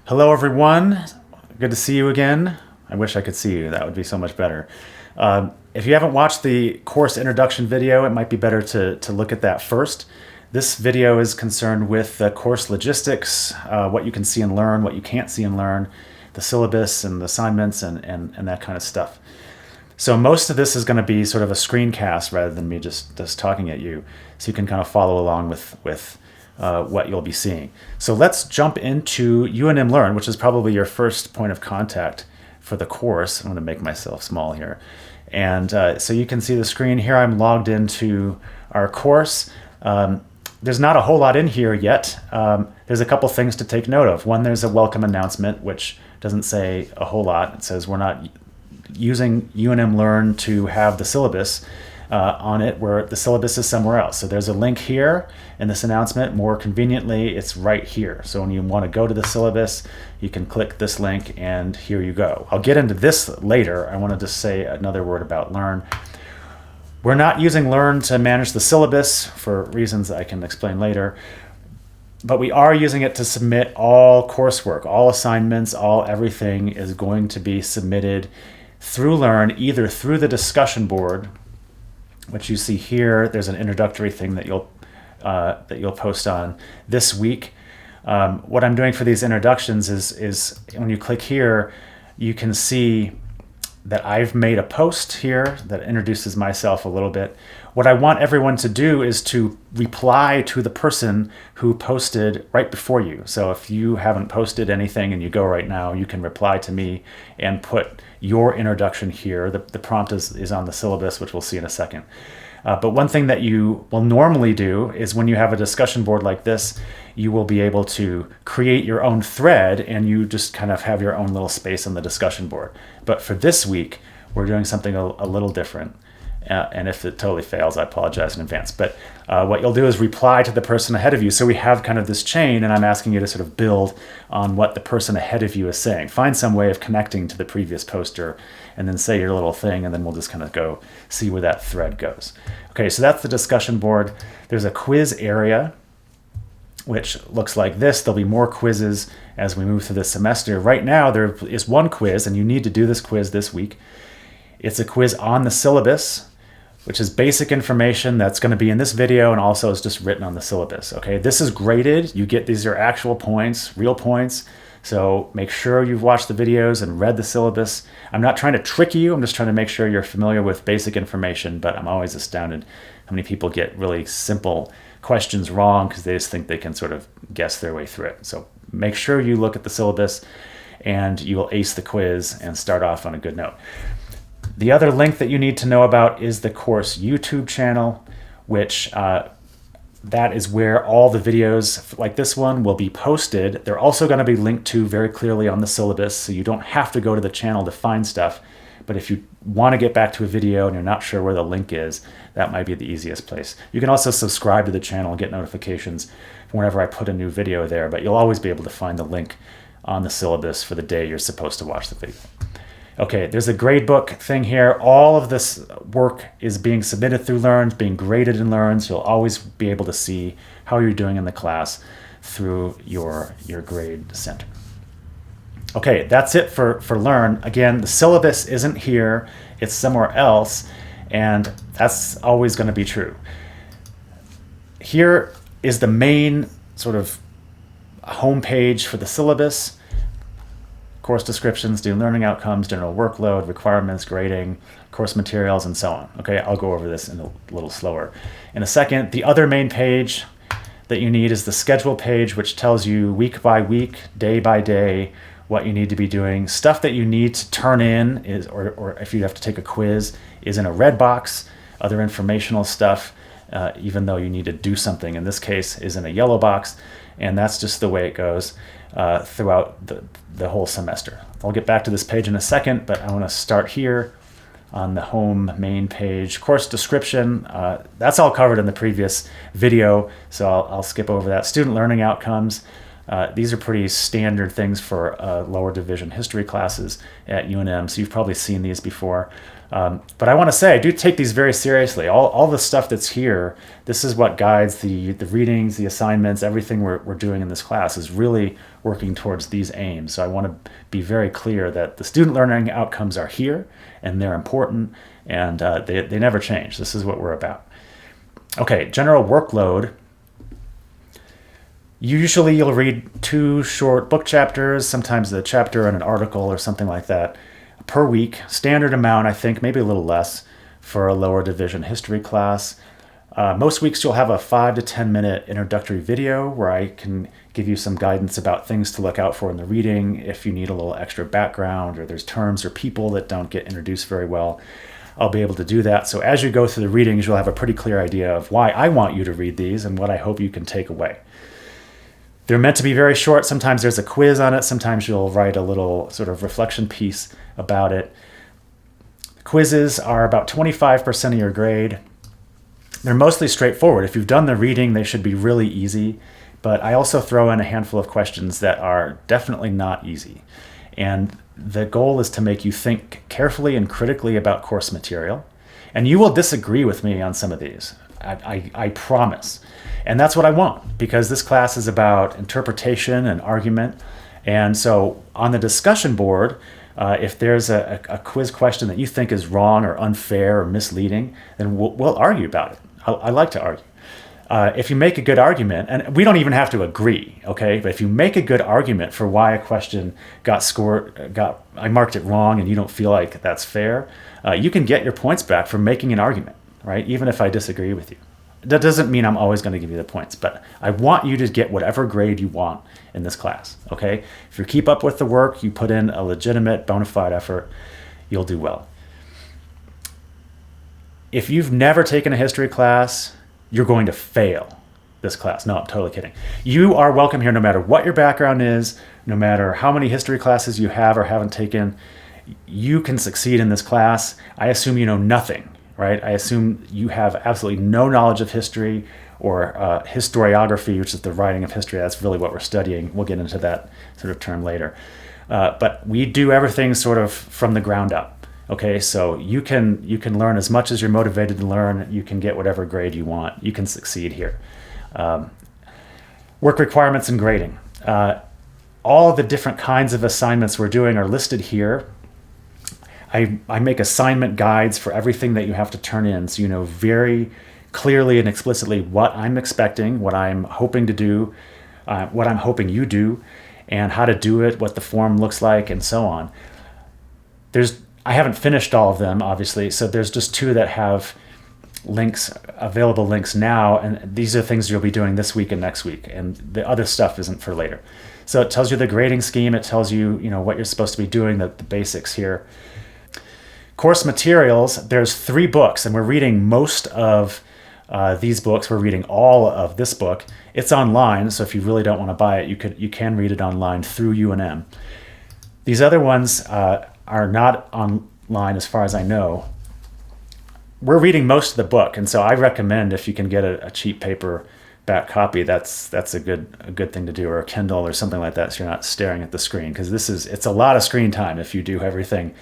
Hello, everyone. Good to see you again. I wish I could see you. That would be so much better. If you haven't watched the course introduction video, it might be better to look at that first. This video is concerned with the course logistics, what you can see and learn, what you can't see and learn, the syllabus and the assignments and that kind of stuff. So most of this is going to be sort of a screencast rather than me just talking at you, so you can kind of follow along with what you'll be seeing. So let's jump into UNM Learn, which is probably your first point of contact for the course. I'm going to make myself small here. And so you can see the screen here. I'm logged into our course. There's not a whole lot in here yet. There's a couple things to take note of. One, there's a welcome announcement, which doesn't say a whole lot. It says we're not using UNM Learn to have the syllabus on it, where the syllabus is somewhere else. So there's a link here in this announcement. More conveniently, it's right here. So when you want to go to the syllabus, you can click this link and here you go. I'll get into this later. I want to just say another word about Learn. We're not using Learn to manage the syllabus for reasons I can explain later, but we are using it to submit all coursework, all assignments, everything is going to be submitted through Learn, either through the discussion board, which you see here. There's an introductory thing that you'll post on this week. What I'm doing for these introductions is when you click here, you can see that I've made a post here that introduces myself a little bit. What I want everyone to do is to reply to the person who posted right before you. So if you haven't posted anything and you go right now, you can reply to me and put your introduction here. The prompt is on the syllabus, which we'll see in a second. But one thing that you will normally do is when you have a discussion board like this, you will be able to create your own thread and you just kind of have your own little space on the discussion board. But for this week, we're doing something a little different. And if it totally fails, I apologize in advance. But what you'll do is reply to the person ahead of you. So we have kind of this chain, and I'm asking you to sort of build on what the person ahead of you is saying. Find some way of connecting to the previous poster, and then say your little thing, and then we'll just kind of go see where that thread goes. Okay, so that's the discussion board. There's a quiz area, which looks like this. There'll be more quizzes as we move through this semester. Right now, there is one quiz, and you need to do this quiz this week. It's a quiz on the syllabus, which is basic information that's going to be in this video and also is just written on the syllabus. Okay, this is graded. These are actual points, real points. So make sure you've watched the videos and read the syllabus. I'm not trying to trick you. I'm just trying to make sure you're familiar with basic information, but I'm always astounded how many people get really simple questions wrong because they just think they can sort of guess their way through it. So make sure you look at the syllabus and you will ace the quiz and start off on a good note. The other link that you need to know about is the course YouTube channel, which that is where all the videos like this one will be posted. They're also going to be linked to very clearly on the syllabus, so you don't have to go to the channel to find stuff. But if you want to get back to a video and you're not sure where the link is, that might be the easiest place. You can also subscribe to the channel and get notifications whenever I put a new video there, but you'll always be able to find the link on the syllabus for the day you're supposed to watch the video. Okay, there's a gradebook thing here. All of this work is being submitted through Learn, being graded in Learn, so you'll always be able to see how you're doing in the class through your grade center. Okay, that's it for Learn. Again, the syllabus isn't here, it's somewhere else, and that's always going to be true. Here is the main sort of homepage for the syllabus. Course descriptions, student learning outcomes, general workload, requirements, grading, course materials, and so on. Okay, I'll go over this in a little slower in a second. The other main page that you need is the schedule page, which tells you week by week, day by day, what you need to be doing. Stuff that you need to turn in is, or if you have to take a quiz, is in a red box. Other informational stuff, even though you need to do something, in this case, is in a yellow box. And that's just the way it goes throughout the whole semester. I'll get back to this page in a second, but I want to start here on the home main page. Course description, that's all covered in the previous video, so I'll skip over that. Student learning outcomes, These are pretty standard things for lower division history classes at UNM, so you've probably seen these before. But I want to say, I do take these very seriously. All the stuff that's here, this is what guides the readings, the assignments, everything we're doing in this class is really working towards these aims. So I want to be very clear that the student learning outcomes are here, and they're important, and they never change. This is what we're about. Okay, general workload. Usually you'll read 2 short book chapters, sometimes a chapter and an article or something like that, per week. Standard amount, I think, maybe a little less for a lower division history class. Most weeks you'll have a 5 to 10 minute introductory video where I can give you some guidance about things to look out for in the reading if you need a little extra background or there's terms or people that don't get introduced very well. I'll be able to do that. So as you go through the readings, you'll have a pretty clear idea of why I want you to read these and what I hope you can take away. They're meant to be very short. Sometimes there's a quiz on it. Sometimes you'll write a little sort of reflection piece about it. Quizzes are about 25% of your grade. They're mostly straightforward. If you've done the reading, they should be really easy. But I also throw in a handful of questions that are definitely not easy. And the goal is to make you think carefully and critically about course material. And you will disagree with me on some of these. I promise. And that's what I want, because this class is about interpretation and argument. And so on the discussion board, if there's a quiz question that you think is wrong or unfair or misleading, then we'll argue about it. I like to argue. If you make a good argument, and we don't even have to agree, okay? But if you make a good argument for why a question I marked it wrong and you don't feel like that's fair, you can get your points back for making an argument, right? Even if I disagree with you. That doesn't mean I'm always going to give you the points, but I want you to get whatever grade you want in this class, okay? If you keep up with the work, you put in a legitimate, bona fide effort, you'll do well. If you've never taken a history class, you're going to fail this class. No, I'm totally kidding. You are welcome here no matter what your background is, no matter how many history classes you have or haven't taken. You can succeed in this class. I assume you know nothing, right? I assume you have absolutely no knowledge of history or historiography, which is the writing of history. That's really what we're studying. We'll get into that sort of term later. But we do everything sort of from the ground up. Okay, so you can learn as much as you're motivated to learn. You can get whatever grade you want. You can succeed here. Work requirements and grading. All the different kinds of assignments we're doing are listed here. I make assignment guides for everything that you have to turn in, so you know very clearly and explicitly what I'm expecting, what I'm hoping to do, what I'm hoping you do, and how to do it, what the form looks like, and so on. I haven't finished all of them, obviously, so there's just 2 that have available links now, and these are things you'll be doing this week and next week, and the other stuff isn't for later. So it tells you the grading scheme, it tells you, what you're supposed to be doing, the basics here. Course materials, there's 3 books, and we're reading most of these books. We're reading all of this book. It's online, so if you really don't want to buy it, you can read it online through UNM. These other ones are not online as far as I know. We're reading most of the book, and so I recommend if you can get a cheap paperback copy, that's a good thing to do, or a Kindle or something like that, so you're not staring at the screen, because it's a lot of screen time if you do everything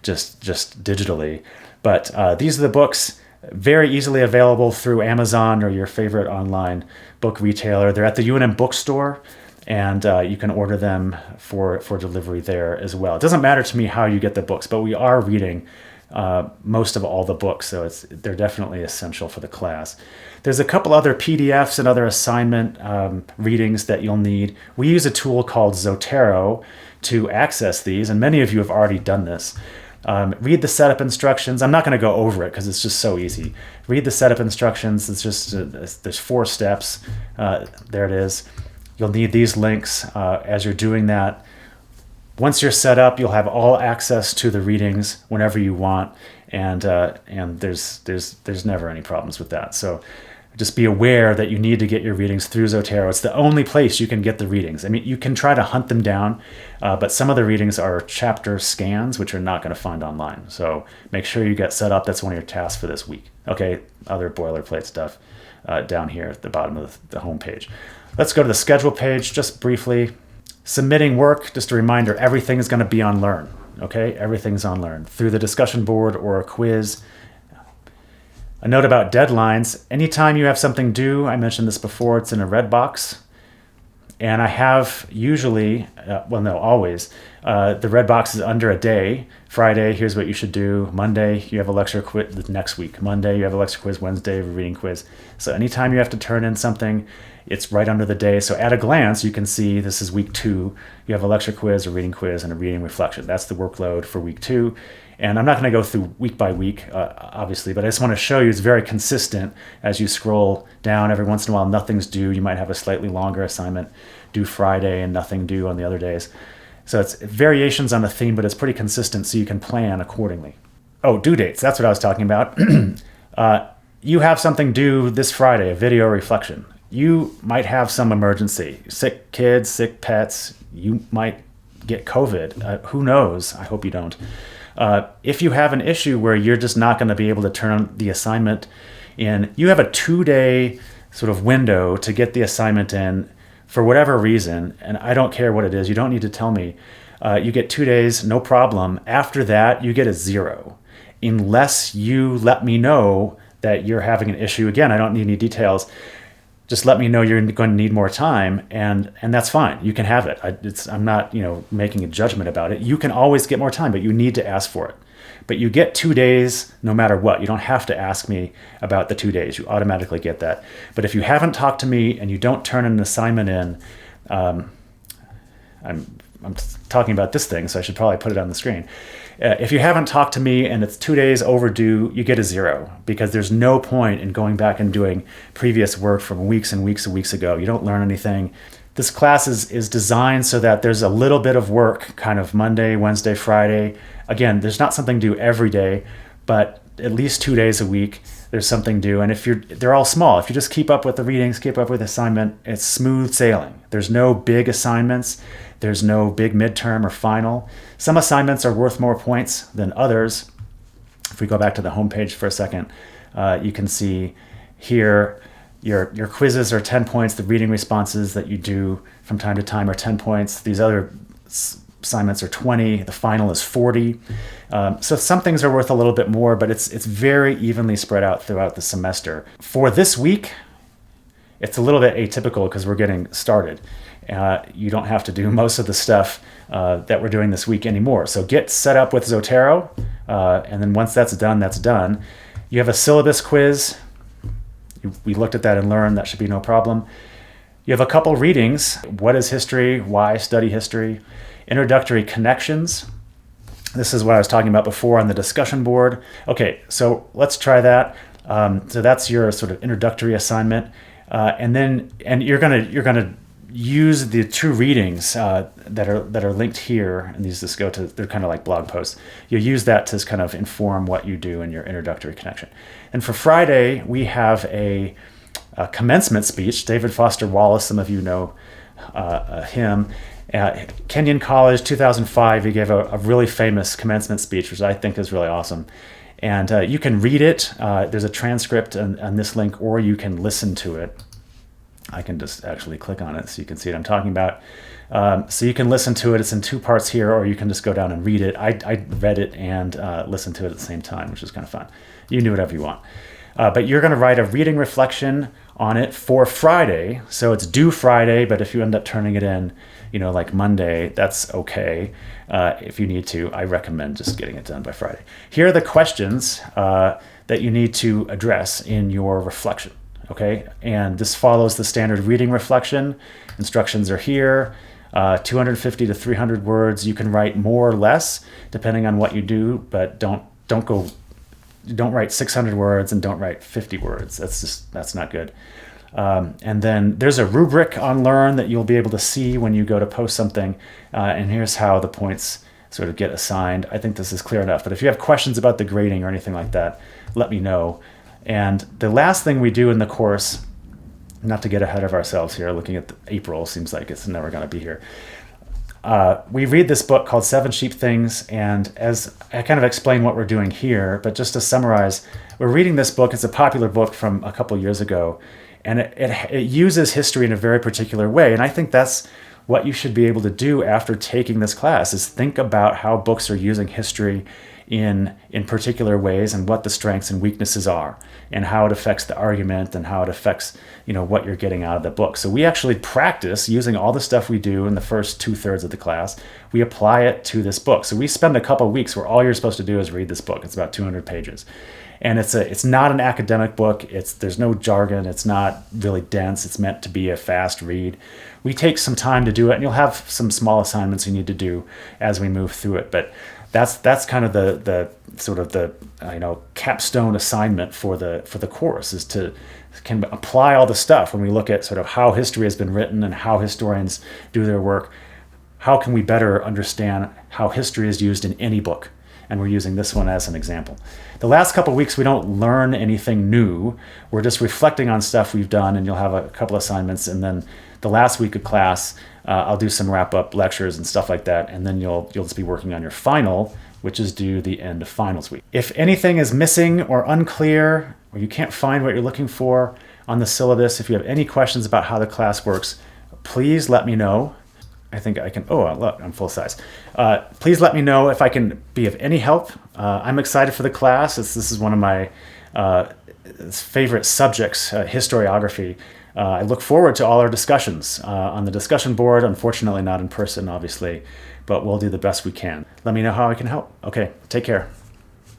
just digitally. But these are the books, very easily available through Amazon or your favorite online book retailer. They're at the UNM bookstore, and you can order them for delivery there as well. It doesn't matter to me how you get the books, but we are reading most of all the books, so they're definitely essential for the class. There's a couple other PDFs and other assignment readings that you'll need. We use a tool called Zotero to access these, and many of you have already done this. Read the setup instructions. I'm not going to go over it because it's just so easy. Read the setup instructions. It's just there's 4 steps. There it is. You'll need these links as you're doing that. Once you're set up, you'll have all access to the readings whenever you want, and there's never any problems with that. So just be aware that you need to get your readings through Zotero. It's the only place you can get the readings. I mean, you can try to hunt them down, but some of the readings are chapter scans, which you're not going to find online. So make sure you get set up. That's one of your tasks for this week. Okay, other boilerplate stuff down here at the bottom of the home page. Let's go to the schedule page just briefly. Submitting work, just a reminder, everything is going to be on Learn. Okay, everything's on Learn through the discussion board or a quiz. A note about deadlines. Anytime you have something due, I mentioned this before, it's in a red box. And I have usually, always, the red box is under a day. Friday, here's what you should do. Monday, you have a lecture quiz the next week. Monday, you have a lecture quiz. Wednesday, a reading quiz. So anytime you have to turn in something, it's right under the day. So at a glance, you can see this is week 2. You have a lecture quiz, a reading quiz, and a reading reflection. That's the workload for week 2. And I'm not going to go through week by week, obviously, but I just want to show you it's very consistent as you scroll down. Every once in a while, nothing's due. You might have a slightly longer assignment due Friday and nothing due on the other days. So it's variations on the theme, but it's pretty consistent, so you can plan accordingly. Oh, due dates. That's what I was talking about. You have something due this Friday, a video reflection. You might have some emergency. Sick kids, sick pets. You might get COVID. Who knows? I hope you don't. If you have an issue where you're just not going to be able to turn the assignment in, you have a 2-day sort of window to get the assignment in for whatever reason, and I don't care what it is. You don't need to tell me. You get 2 days, no problem. After that, you get a 0, unless you let me know that you're having an issue. Again, I don't need any details. Just let me know you're going to need more time, and that's fine. You can have it. I'm not making a judgment about it. You can always get more time, but you need to ask for it. But you get 2 days no matter what. You don't have to ask me about the 2 days. You automatically get that. But if you haven't talked to me and you don't turn an assignment in, I'm talking about this thing, so I should probably put it on the screen. If you haven't talked to me and it's 2 days overdue, you get a 0, because there's no point in going back and doing previous work from weeks and weeks and weeks ago. You don't learn anything. This class is designed so that there's a little bit of work, kind of Monday, Wednesday, Friday. Again, there's not something due every day, but at least 2 days a week, there's something due. And they're all small. If you just keep up with the readings, keep up with the assignment, it's smooth sailing. There's no big assignments. There's no big midterm or final. Some assignments are worth more points than others. If we go back to the home page for a second, you can see here your quizzes are 10 points. The reading responses that you do from time to time are 10 points. These other assignments are 20. The final is 40. So some things are worth a little bit more, but it's very evenly spread out throughout the semester. For this week, it's a little bit atypical because we're getting started. You don't have to do most of the stuff that we're doing this week anymore. So get set up with Zotero, and then once that's done, that's done. You have a syllabus quiz. We looked at that and learned that should be no problem. You have a couple readings. What is history? Why study history? Introductory connections. This is what I was talking about before on the discussion board. Okay, so let's try that. So that's your sort of introductory assignment, and you're gonna use the 2 readings that are linked here, and these just they're kind of like blog posts. You use that to kind of inform what you do in your introductory connection. And for Friday, we have a commencement speech. David Foster Wallace, some of you know him. Kenyon College, 2005, he gave a really famous commencement speech, which I think is really awesome. And you can read it. There's a transcript on this link, or you can listen to it. I can just actually click on it so you can see what I'm talking about. So you can listen to it. It's in 2 parts here, or you can just go down and read it. I read it and listened to it at the same time, which is kind of fun. You can do whatever you want. But you're going to write a reading reflection on it for Friday. So it's due Friday, but if you end up turning it in, like Monday, that's okay. If you need to, I recommend just getting it done by Friday. Here are the questions that you need to address in your reflection. Okay, and this follows the standard reading reflection. Instructions are here, 250 to 300 words. You can write more or less depending on what you do, but don't write 600 words and don't write 50 words. That's not good. And then there's a rubric on Learn that you'll be able to see when you go to post something. And here's how the points sort of get assigned. I think this is clear enough. But if you have questions about the grading or anything like that, let me know. And the last thing we do in the course, not to get ahead of ourselves here, looking at April, seems like it's never going to be here. We read this book called 7 Sheep Things, and as I kind of explain what we're doing here, but just to summarize, we're reading this book. It's a popular book from a couple years ago, And it uses history in a very particular way. And I think that's what you should be able to do after taking this class, is think about how books are using history in particular ways, and what the strengths and weaknesses are, and how it affects the argument, and how it affects, what you're getting out of the book. So we actually practice using all the stuff we do in the first 2/3 of the class. We apply it to this book. So we spend a couple weeks where all you're supposed to do is read this book. It's about 200 pages. And it's not an academic book. There's no jargon. It's not really dense. It's meant to be a fast read. We take some time to do it, and you'll have some small assignments you need to do as we move through it. But that's kind of the sort of the capstone assignment for the course, is to can apply all the stuff. When we look at sort of how history has been written and how historians do their work, how can we better understand how history is used in any book? And we're using this one as an example. The last couple of weeks, we don't learn anything new. We're just reflecting on stuff we've done, and you'll have a couple assignments. And then the last week of class, I'll do some wrap-up lectures and stuff like that. And then you'll just be working on your final, which is due the end of finals week. If anything is missing or unclear, or you can't find what you're looking for on the syllabus, if you have any questions about how the class works, please let me know. I think I can, look, I'm full size. Please let me know if I can be of any help. I'm excited for the class. This is one of my favorite subjects, historiography. I look forward to all our discussions on the discussion board. Unfortunately, not in person, obviously, but we'll do the best we can. Let me know how I can help. Okay, take care.